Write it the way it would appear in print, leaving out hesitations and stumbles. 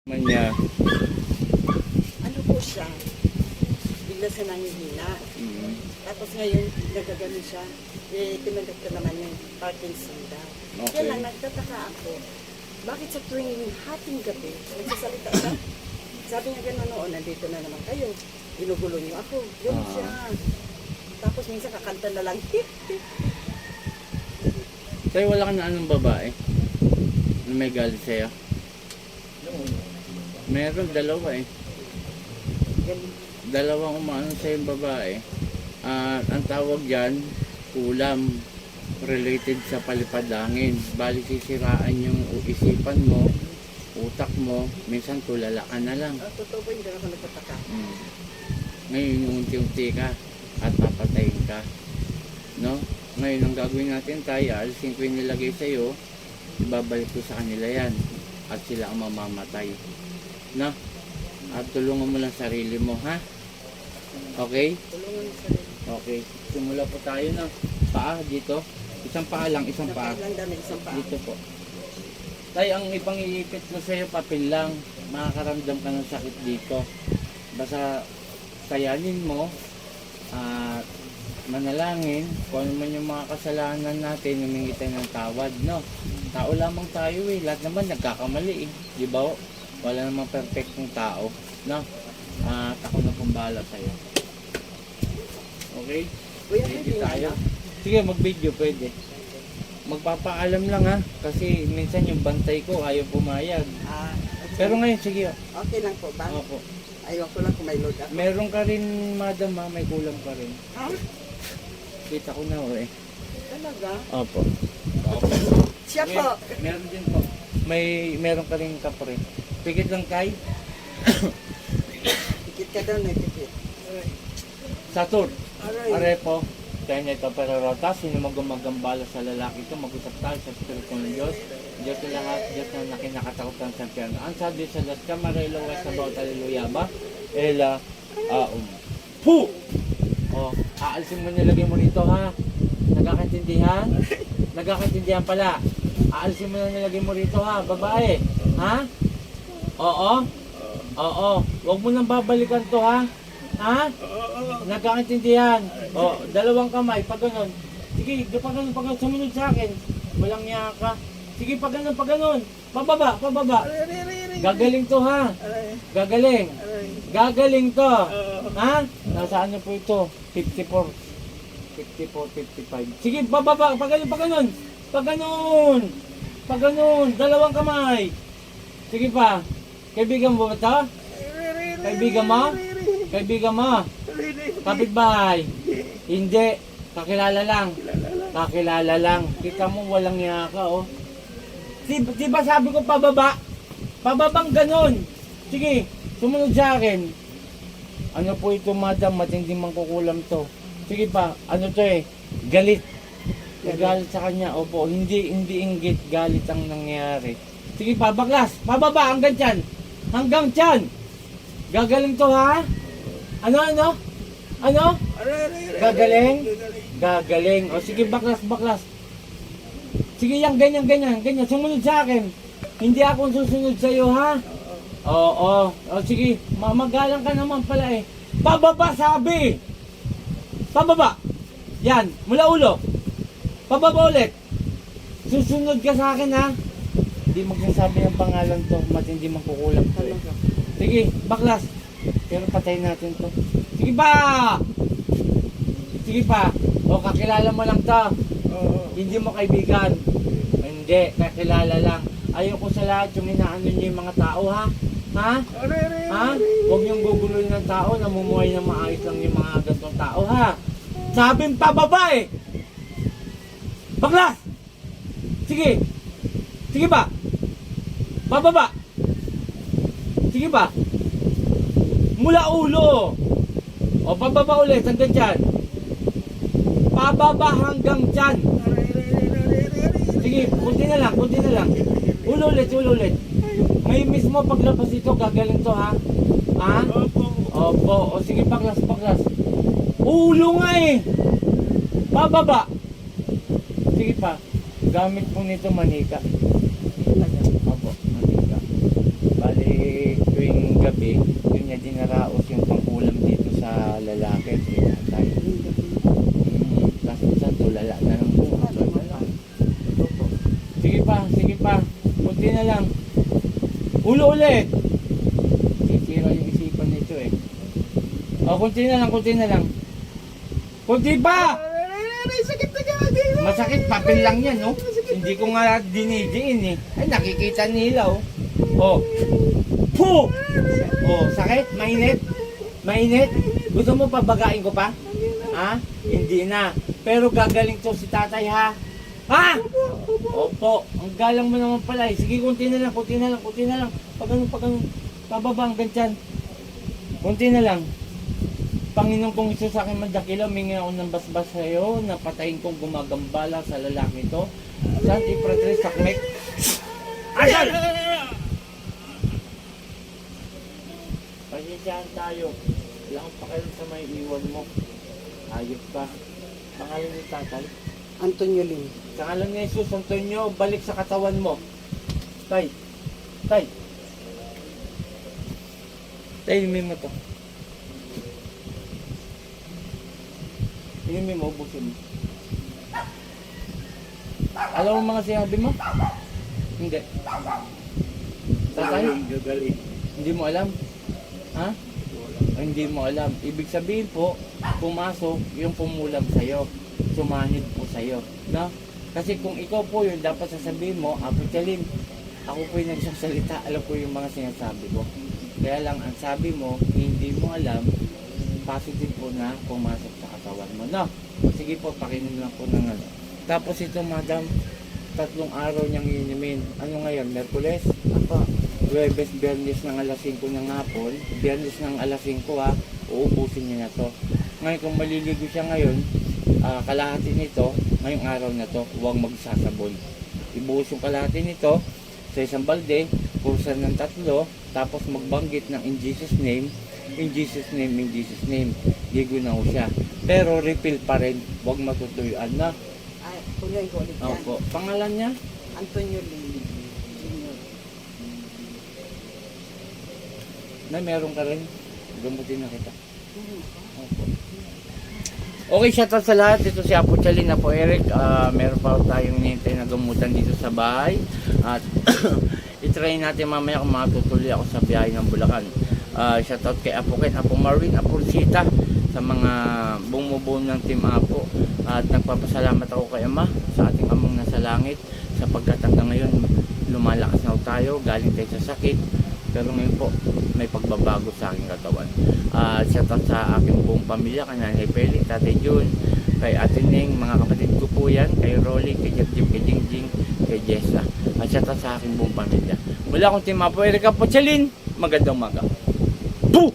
Manya. Ano po siya, bigla siya nanghihina. Tapos ngayon, nagagano siya, tinanggap ko naman yung Parkinson daw. Okay. Kaya lang, nagtataka ako, bakit sa tuwing hating gabi, nagsasalita siya? Sabi niya gano'n noon, nandito na naman kayo, ginugulo niyo ako. Yun siya. Tapos minsan kakanta na lang, hip, hip. Tayo wala ka na anong babae na may galit sa'yo? Meron, dalawa eh. Ganun. Dalawang umaano sa'yo babae. Ang tawag dyan, kulam. Related sa palipadangin. Bali sisiraan yung isipan mo, utak mo, minsan tulala ka na lang. Totoo po, hindi na ako nagtataka. Ngayon yung unti-unti ka at papatayin ka. No? Ngayon ang gagawin natin tayo, alisin ko yung nilagay sa'yo, ibabalik ko sa kanila yan at sila ang mamamatay. No? At tulungan mo lang sarili mo, ha? Okay? Tulungan niyo sarili. Okay. Simula po tayo na paa dito. Isang paa lang, isang paa. Lang dami, isang paa. Dito po. Tayo, ang ipangilipit mo sa'yo, papel lang. Makakaramdam ka ng sakit dito. Basta kayanin mo at manalangin kung ano man yung mga kasalanan natin, humingi tayo ng tawad, no? Tao lamang tayo eh. Lahat naman nagkakamali eh. Di ba? Wala namang perfectong tao, no? At ako na pong bahala sa'yo. Okay? Kuya, Ready pwede tayo? na, Sige, mag-video pwede. Magpapaalam lang ha, kasi minsan yung bantay ko ayaw pumayag. Pero ngayon, sige. okay lang po ba? Opo. Ayaw ko lang kung may load ako. Meron ka rin, madam ha, may kulang ka rin. Ha? Kita ko na eh. Talaga? Opo. Siya po. Meron din po. Meron ka rin kapre. Pikit lang kay. Tikit ka daw, nagtikit. Satur. Aray. Arepo. Kaya niya ito perorota. Sino magumagambala sa lalaki ito? Mag-usap tayo sa Espiritu ng Diyos. Diyos na lahat. Diyos na nakinakatakutan sa piano. Ang sabi sa Diyos ka, Marelo, West about Hallelujah ba? Ela, Pu! O, aalisin mo nilagay mo rito ha. Nagkakaintindihan? Nagkakaintindihan pala. Aalisin mo na nilagay mo rito ha, babae. Ha? Oo? Oo. Huwag mo nang babalikan to ha. Ha? Nagkakaintindihan. O, dalawang kamay, pag ganun. Sige, pag ganun, sumunod sa akin. Walang niya ka. Sige, pag ganun. Pababa, pababa. Gagaling to ha. Gagaling. Gagaling to. Ha? Nasaan niyo po ito? 54. 55. Sige, bababa. Pag ganun. Pag ganun. Dalawang kamay. Sige pa. Kaibigan mo ba ito? Kaibigan mo? Kaibigan mo? Kapitbahay? Hindi. Kakilala lang. Kakilala lang. Kita mo walang niya ka, oh. Diba sabi ko pababa? Pababang ganun. Sige, sumunod sa akin. Ano po ito, madam? Matinding mangkukulam to. Sige pa, ano to eh? Galit. Galit sa kanya. Opo, hindi inggit. Galit ang nangyayari. Sige pa, baklas. Pababa, hanggang tiyan. Hanggang tiyan. Gagaling to ha? Ano? Gagaling? Gagaling. O sige, baklas. Sige, yan, ganyan. Sumunod sa akin. Hindi ako susunod sa iyo, ha? Oo. O sige, magalang ka naman pala eh. Pababa, sabi! Pababa! Yan, mula ulo. Pababa ulit. Susunod ka sa akin, ha? Hindi magsasabi ng pangalan to. Matindi mangkukulam to eh. Sige, baklas. Pero patayin natin to. Sige pa! O, kakilala mo lang to. Hindi mo kaibigan. Hindi, kakilala lang. Ayoko sa lahat yung inaano niyo yung mga tao, ha? Ha? Huwag niyong guguloy ng tao. Namumuhay na maayos lang yung mga gantong tao, ha? Sabing pababa eh! Baklas! Sige ba? Bababa! Sige ba? Mula ulo! O, pababa ulit hanggang dyan. Pababa hanggang dyan. Sige, kunti na lang. Ulo ulit. May mismo paglabas ito, gagaling to ha? Ha? Opo. O sige, baklas. Ulo nga eh. Pababa. Sige pa. Gamit po nito manika. Opo, manika. Bali, gabi, yun niya dinaraos yung pangkulam dito sa lalaki. Kaya tayo. Tapos minsan tulala na lang po. Sige pa. Kunti na lang. Ulo ulit. Sisira yung isipan nito eh. O, kunti na lang. Kunti pa! Masakit, papel lang yan, no? Hindi ko nga dinidiin eh. Ay, nakikita nila, oh. Oh. Puh! Oh, sakit? Mainit? Gusto mo pabagain ko pa? Ha? Hindi na. Pero gagaling to si tatay, ha? Ha? Opo. Ang galang mo naman pala eh. Sige, kunti na lang. Pag ganun. Pababa ang ganyan. Kunti na lang. Panginoon kong Isus sa akin madakila, mingi ako ng basbas sa'yo, na patayin kong gumagambala sa lalaki to. Saan ipratres sakmek? Ayan! Pasensyahan tayo. Wala kang pakialam sa may iwan mo. Ayop ka. Pangalan ni tatay? Antonio Lim. Sa ngalan ni Jesus, Antonio, balik sa katawan mo. Tay. Inumin mo to. Inumin mo, ubusin mo. Alam mo mga sinabi mo? Hindi. Tatay? Hindi mo alam? Ha? Ay, hindi mo alam. Ibig sabihin po, pumasok yung pumulam sa'yo. Sumanid po sa'yo. No? Kasi kung ikaw po yun, dapat sasabihin mo, Apo Chalin, ako po yung nagsasalita, alam ko yung mga sinasabi ko. Kaya lang, ang sabi mo, hindi mo alam, positive po na pumasok sa katawan mo. No? Sige po, pakinom lang po ng ano. Tapos ito, madam, 3 araw niyang inumin. Ano ngayon? Merkules? Apo. Huwebes, Biyernes ng alas 5 ng hapon. Biyernes ng alas 5 ha, uubusin niya na to. Ngayon kung maliligo siya ngayon, kalahati nito, ngayong araw na to, huwag magsasabon. Ibuhos yung kalahati nito sa isang balde, kursan ng 3, tapos magbanggit ng in Jesus name, in Jesus name, in Jesus name. Ligo na ho siya. Pero refill pa rin, huwag matutuyuan na. Ay, kuya, ikaw ulit yan. Opo. Pangalan niya? Antonio Lim. Junior. Na meron ka rin. Gamutin na kita. Opo. Okay, shoutout sa lahat. Ito si Apo Chalin na po, Eric. Meron pa tayong nintay na gamutan dito sa bahay. At itry natin mamaya kung matutuloy ako sa biyahe ng Bulacan. Shoutout kay Apo Ken, Apo Marvin, Apo Rosita, sa mga bumubuo ng Team Apo. At nagpapasalamat ako kay Ama, sa ating Amang nasa langit, sapagkat hanggang ngayon lumalakas na tayo, galing tayo sa sakit. Pero ngayon po, may pagbabago sa aking katawan. Shoutout sa aking buong pamilya, kay Nanay Peli, Tatay Jun, kay Ate Ning, mga kapatid ko po yan, kay Rolly, kay Jim, kay Jingjing, kay Jessa. At shoutout sa aking buong pamilya. Mula akong Team Apo, Eric Apo Chalin, magandang umaga. Boo!